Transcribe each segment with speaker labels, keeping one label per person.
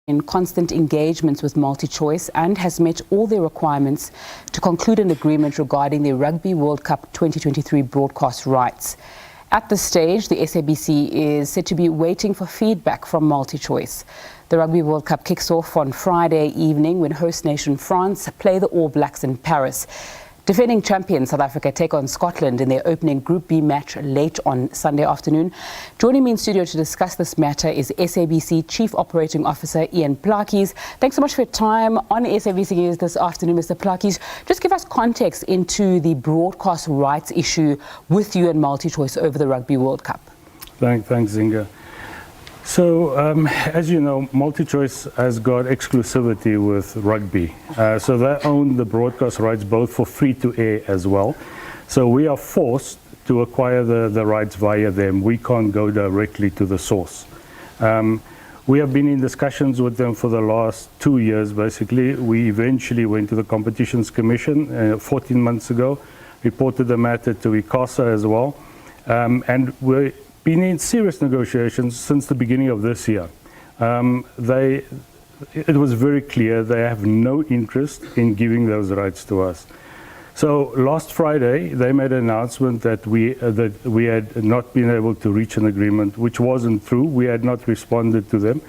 Speaker 1: in constant engagements with MultiChoice and has met all their requirements to conclude an agreement regarding the Rugby World Cup 2023 broadcast rights. At this stage, the SABC is said to be waiting for feedback from MultiChoice. The Rugby World Cup kicks off on Friday evening when host nation France play the All Blacks in Paris. Defending champions South Africa take on Scotland in their opening Group B match late on Sunday afternoon. Joining me in studio to discuss this matter is SABC Chief Operating Officer Ian Plaatjies. Thanks so much for your time on SABC News this afternoon, Mr. Plaatjies. Just give us context into the broadcast rights issue with you and MultiChoice over the Rugby World Cup.
Speaker 2: Thanks, Zinga. So, as you know, MultiChoice has got exclusivity with rugby. So they own the broadcast rights both for free-to-air as well. So we are forced to acquire the rights via them. We can't go directly to the source. We have been in discussions with them for the last 2 years, basically. We eventually went to the Competitions Commission 14 months ago, reported the matter to ICASA as well, and we're been in serious negotiations since the beginning of this year. It was very clear they have no interest in giving those rights to us. So last Friday, they made an announcement that we had not been able to reach an agreement, which wasn't true. We had not responded to them.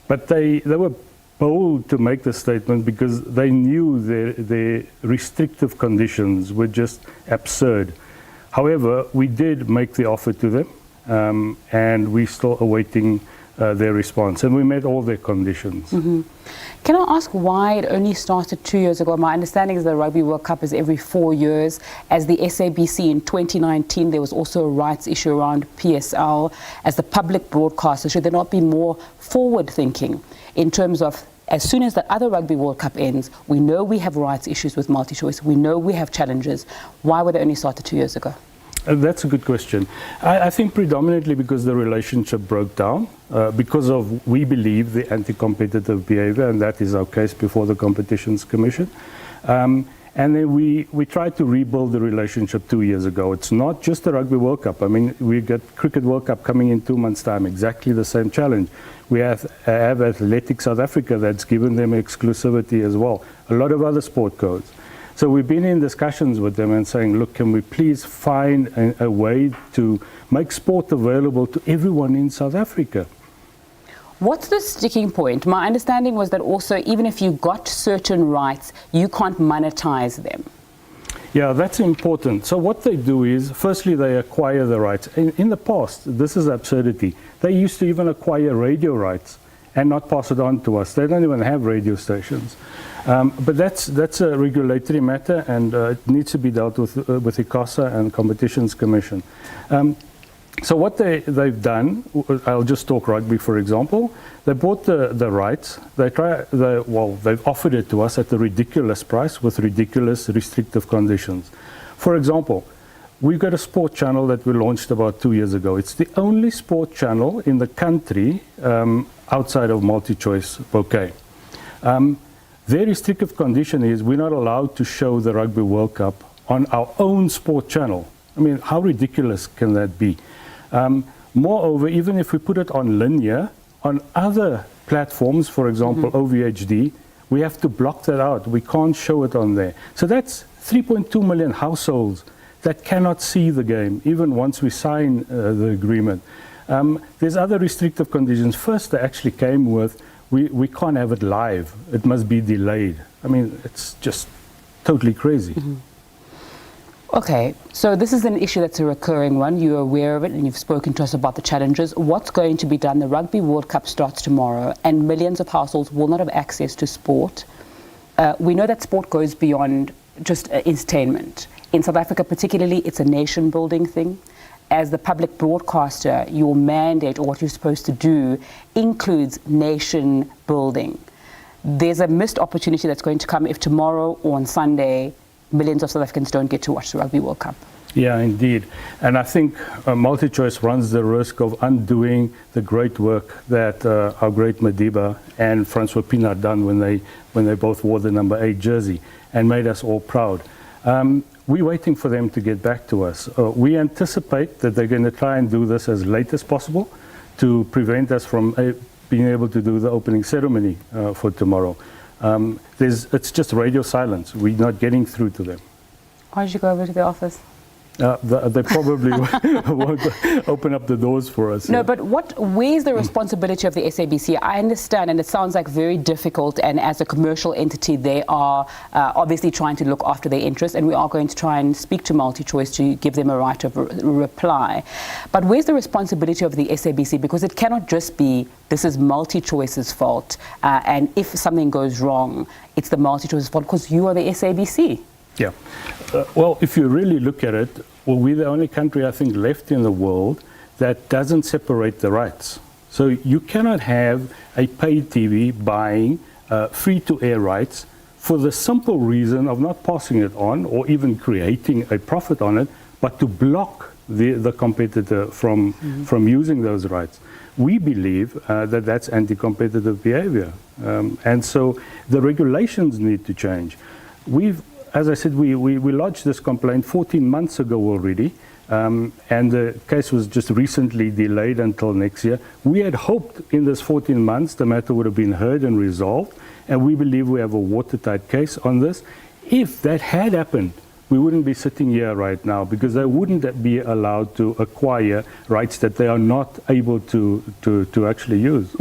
Speaker 2: But they were bold to make the statement because they knew their restrictive conditions were just absurd. However, we did make the offer to them. And we're still awaiting their response. And we met all their conditions.
Speaker 1: Mm-hmm. Can I ask why it only started 2 years ago? My understanding is the Rugby World Cup is every 4 years. As the SABC in 2019, there was also a rights issue around PSL. As the public broadcaster, should there not be more forward-thinking in terms of as soon as the other Rugby World Cup ends, we know we have rights issues with MultiChoice, we know we have challenges. Why were they only started 2 years ago?
Speaker 2: That's a good question. I think predominantly because the relationship broke down, because of, we believe, the anti-competitive behaviour, and that is our case before the Competitions Commission. And then we tried to rebuild the relationship 2 years ago. It's not just the Rugby World Cup. I mean, we got Cricket World Cup coming in 2 months' time, exactly the same challenge. We have Athletic South Africa that's given them exclusivity as well. A lot of other sport codes. So we've been in discussions with them and saying, look, can we please find a way to make sport available to everyone in South Africa?
Speaker 1: What's the sticking point? My understanding was that also, even if you got certain rights, you can't monetize them.
Speaker 2: Yeah, that's important. So what they do is, firstly, they acquire the rights. In the past, this is absurdity. They used to even acquire radio rights and not pass it on to us. They don't even have radio stations. But that's a regulatory matter, and it needs to be dealt with ICASA and Competitions Commission. So what they've done, I'll just talk rugby for example. They bought the rights. They've offered it to us at a ridiculous price with ridiculous restrictive conditions. For example, we've got a sport channel that we launched about 2 years ago. It's the only sport channel in the country outside of MultiChoice bouquet. Their restrictive condition is we're not allowed to show the Rugby World Cup on our own sport channel. I mean, how ridiculous can that be? Moreover, even if we put it on linear, on other platforms, for example, OVHD, we have to block that out. We can't show it on there. So that's 3.2 million households that cannot see the game, even once we sign the agreement. There's other restrictive conditions. First, they actually came with, we can't have it live. It must be delayed. I mean, it's just totally crazy. Mm-hmm.
Speaker 1: Okay, so this is an issue that's a recurring one. You're aware of it and you've spoken to us about the challenges. What's going to be done? The Rugby World Cup starts tomorrow and millions of households will not have access to sport. We know that sport goes beyond just entertainment. In South Africa particularly, it's a nation-building thing. As the public broadcaster, your mandate or what you're supposed to do includes nation building. There's a missed opportunity that's going to come if tomorrow or on Sunday, millions of South Africans don't get to watch the Rugby World Cup. Yeah,
Speaker 2: indeed. And I think MultiChoice runs the risk of undoing the great work that our great Madiba and Francois Pienaar done when they both wore the number 8 jersey and made us all proud. We're waiting for them to get back to us. We anticipate that they're going to try and do this as late as possible to prevent us from being able to do the opening ceremony for tomorrow. It's just radio silence. We're not getting through to them.
Speaker 1: Why did you go over to the office?
Speaker 2: They probably won't open up the doors for us.
Speaker 1: No, but where's the responsibility of the SABC? I understand, and it sounds like very difficult, and as a commercial entity, they are obviously trying to look after their interests, and we are going to try and speak to MultiChoice to give them a right of reply. But where's the responsibility of the SABC? Because it cannot just be, this is MultiChoice's fault, and if something goes wrong, it's the MultiChoice's fault, because you are the SABC.
Speaker 2: Yeah. Well, if you really look at it, well, we're the only country, I think, left in the world that doesn't separate the rights. So you cannot have a paid TV buying free-to-air rights for the simple reason of not passing it on or even creating a profit on it, but to block the competitor from using those rights. We believe that that's anti-competitive behavior. And so the regulations need to change. As I said, we lodged this complaint 14 months ago already, and the case was just recently delayed until next year. We had hoped in this 14 months the matter would have been heard and resolved, and we believe we have a watertight case on this. If that had happened, we wouldn't be sitting here right now, because they wouldn't be allowed to acquire rights that they are not able to actually use.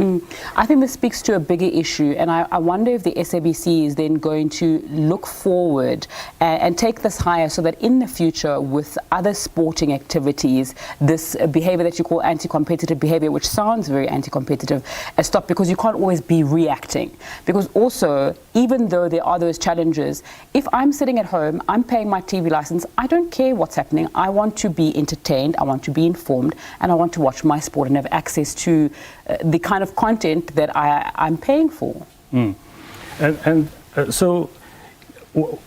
Speaker 1: I think this speaks to a bigger issue, and I wonder if the SABC is then going to look forward and take this higher, so that in the future with other sporting activities, this behavior that you call anti-competitive behavior, which sounds very anti-competitive, stop, because you can't always be reacting. Because also, even though there are those challenges, if I'm sitting at home, I'm paying my TV license, I don't care what's happening. I want to be entertained, I want to be informed, and I want to watch my sport and have access to the kind of content that I'm paying for.
Speaker 2: So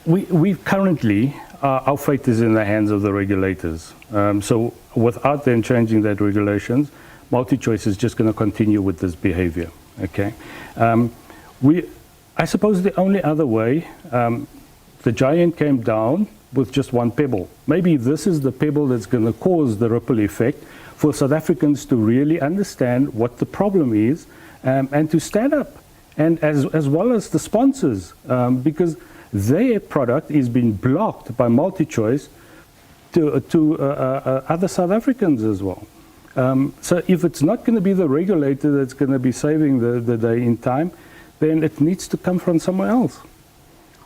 Speaker 2: we currently, our fate is in the hands of the regulators. So without them changing that regulations, MultiChoice is just going to continue with this behavior. Okay, I suppose the only other way, the giant came down with just one pebble. Maybe this is the pebble that's going to cause the ripple effect for South Africans to really understand what the problem is, and to stand up, and as well as the sponsors, because their product is being blocked by MultiChoice to other South Africans as well. So if it's not going to be the regulator that's going to be saving the day in time, then it needs to come from somewhere else.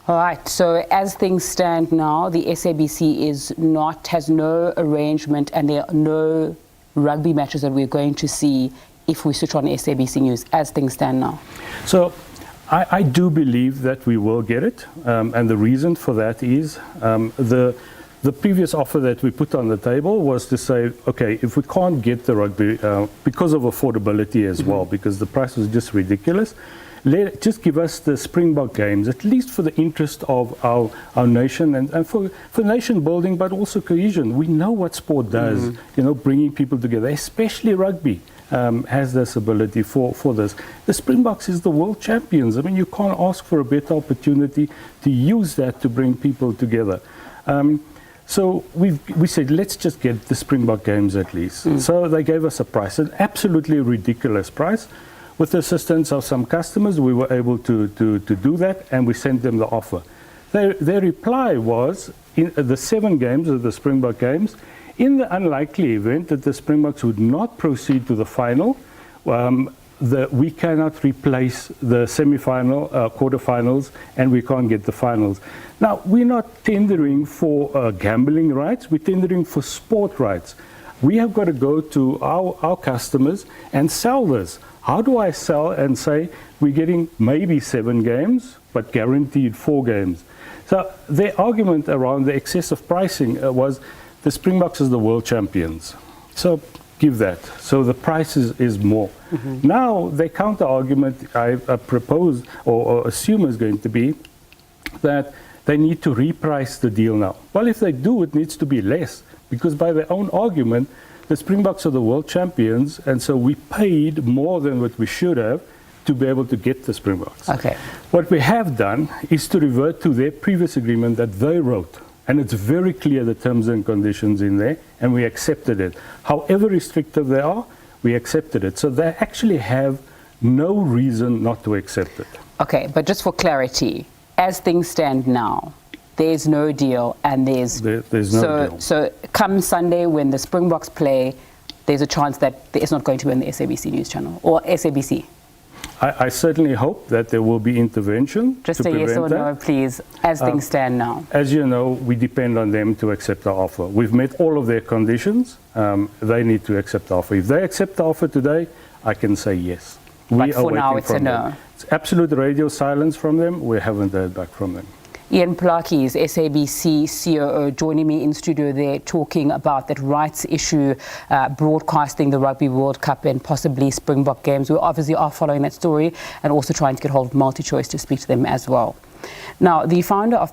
Speaker 1: All right, so as things stand now, the SABC has no arrangement, and there are no rugby matches that we're going to see if we switch on SABC News, as things stand now. So
Speaker 2: I do believe that we will get it, and the reason for that is the previous offer that we put on the table was to say, okay, if we can't get the rugby, because of affordability as well, because the price was just ridiculous, just give us the Springbok games, at least for the interest of our nation, and for nation building, but also cohesion. We know what sport does, bringing people together, especially rugby. Has this ability for this. The Springboks is the world champions. I mean, you can't ask for a better opportunity to use that to bring people together. So we said, let's just get the Springbok games at least. So they gave us a price, an absolutely ridiculous price. With the assistance of some customers, we were able to do that, and we sent them the offer. Their reply was, in the 7 games of the Springbok games, in the unlikely event that the Springboks would not proceed to the final, we cannot replace the semi-final, quarterfinals, and we can't get the finals. Now, we're not tendering for gambling rights, we're tendering for sport rights. We have got to go to our customers and sell this. How do I sell and say we're getting maybe 7 games, but guaranteed 4 games? So their argument around the excessive pricing was the Springboks is the world champions. So give that. So the price is more. Now the counter argument I propose or assume is going to be that they need to reprice the deal now. Well, if they do, it needs to be less, because by their own argument, the Springboks are the world champions, and so we paid more than what we should have to be able to get the Springboks.
Speaker 1: Okay.
Speaker 2: What we have done is to revert to their previous agreement that they wrote, and it's very clear the terms and conditions in there, and we accepted it. However restrictive they are, we accepted it. So they actually have no reason not to accept it.
Speaker 1: Okay, but just for clarity, as things stand now, there's no deal, and there's
Speaker 2: no deal.
Speaker 1: So come Sunday when the Springboks play, there's a chance that it's not going to be on the SABC News Channel or SABC.
Speaker 2: I certainly hope that there will be intervention.
Speaker 1: Just
Speaker 2: to
Speaker 1: a yes or
Speaker 2: prevent
Speaker 1: no,
Speaker 2: that.
Speaker 1: please, as things stand now.
Speaker 2: As you know, we depend on them to accept our offer. We've met all of their conditions. They need to accept the offer. If they accept the offer today, I can say yes.
Speaker 1: But for now, it's a no.
Speaker 2: Them. It's absolute radio silence from them. We haven't heard back from them.
Speaker 1: Ian Plaatjies, SABC COO, joining me in studio there, talking about that rights issue, broadcasting the Rugby World Cup and possibly Springbok games. We obviously are following that story and also trying to get hold of MultiChoice to speak to them as well. Now, the founder of